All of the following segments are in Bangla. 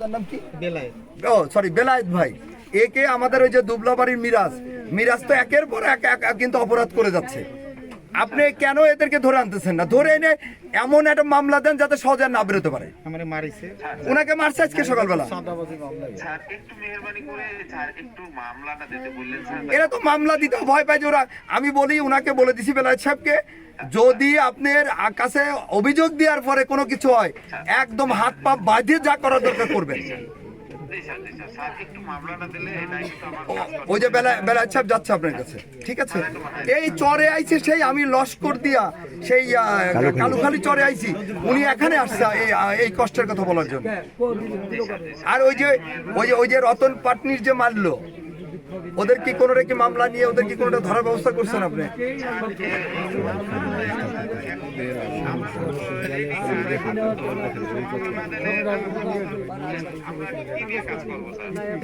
আপনার নাম কি? বেলায়েত। ও সরি, বেলায়েত ভাই। একে আমাদের ওই যে দুবলাবাড়ির মিরাজ তো একের পর এক কিন্তু অপরাধ করে যাচ্ছে। আপনি কেন এদেরকে ধরে আনতেছেন না? ধরে এনে এমন একটা মামলা দেন যাতে সহজে না বেরোতে পারে। আমারে মারিছে, ওনাকে মারছে আজকে সকালবেলা। চাঁদাবাজি মামলা। স্যার একটু মেহেরবানি করে স্যার একটু মামলাটা দিতে বললেন স্যার। এরা তো মামলা দিতে ভয় পায় যে ওরা। আমি বলি, ওনাকে বলে দিছি বেলায়েত সাহেবকে, যদি আপনার কাছে অভিযোগ দেওয়ার পরে কোনো কিছু হয়, একদম হাত পা বাঁধিয়ে যা করার দরকার করবেন। জি স্যার, স্যার একটু মামলাটা দিলে এটা একটু আমার ওই যে বেলায়েত সাহেব যাচ্ছে আপনার কাছে, ঠিক আছে? এই চরে আইছে, সেই আমি লস্কর দিয়া সেই কালুখালি চরে আইছি, উনি এখানে আসছে এই কষ্টের কথা বলার জন্য। আর ওই যে রতন পাটনির যে মারলো, ওদের কি কোনো কি মামলা নিয়ে ওদের কি কোনোটা ধরার ব্যবস্থা করছেন আপনি?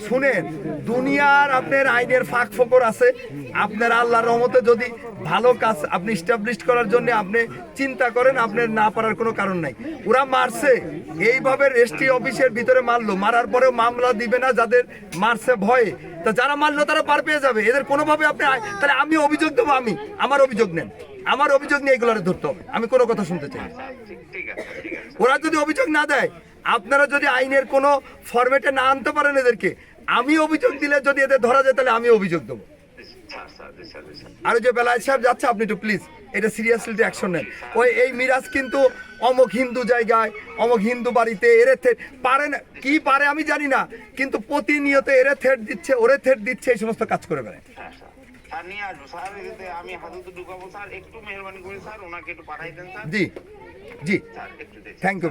শুনেন, দুনিয়ার আপনার আইনের ফাঁক ফোকর আছে। আপনার আল্লাহর রহমতে যদি ভালো কাজ আপনি স্টাবলিশ করার জন্য আপনি চিন্তা করেন, আপনার না পারার কোনো কারণ নাই। ওরা মারছে এইভাবে রেজিস্ট্রি অফিসের ভিতরে মারলো, মারার পরেও মামলা দিবে না যাদের মারছে ভয়ে। তা যারা মারলো তারা পার পেয়ে যাবে, এদের কোনোভাবে আপনি তাহলে আমি অভিযোগ দেবো, আমার অভিযোগ নেন, আমার অভিযোগ নিয়ে এগুলোরে ধরতে হবে। আমি কোনো কথা শুনতে চাই। ওরা যদি অভিযোগ না দেয়, আপনারা যদি আইনের কোনো ফরম্যাটে না আনতে পারেন এদেরকে, আমি অভিযোগ দিলে যদি এদের ধরা যায় তাহলে আমি অভিযোগ দেবো। আর ওই যে বেলায়েত সাহেব যাচ্ছে, আপনি একটু প্লিজ এটা সিরিয়াসলি অ্যাকশন নেন। এই মিরাজ কিন্তু অমুক হিন্দু জায়গায়, অমুক হিন্দু বাড়িতে এরে পারে না, কি পারে আমি জানি না, কিন্তু প্রতিনিয়ত এরে থ্রেট দিচ্ছে, ওরে থ্রেট দিচ্ছে, এই সমস্ত কাজ করে বেড়ায়। স্যার নিয়ে আসবো স্যার, আমি হাতে ঢুকাবো স্যার, একটু মেহেরবানি করে স্যার ওনাকে একটু পাঠাই দেন স্যার। জি জি, স্যার একটু থ্যাংক ইউ।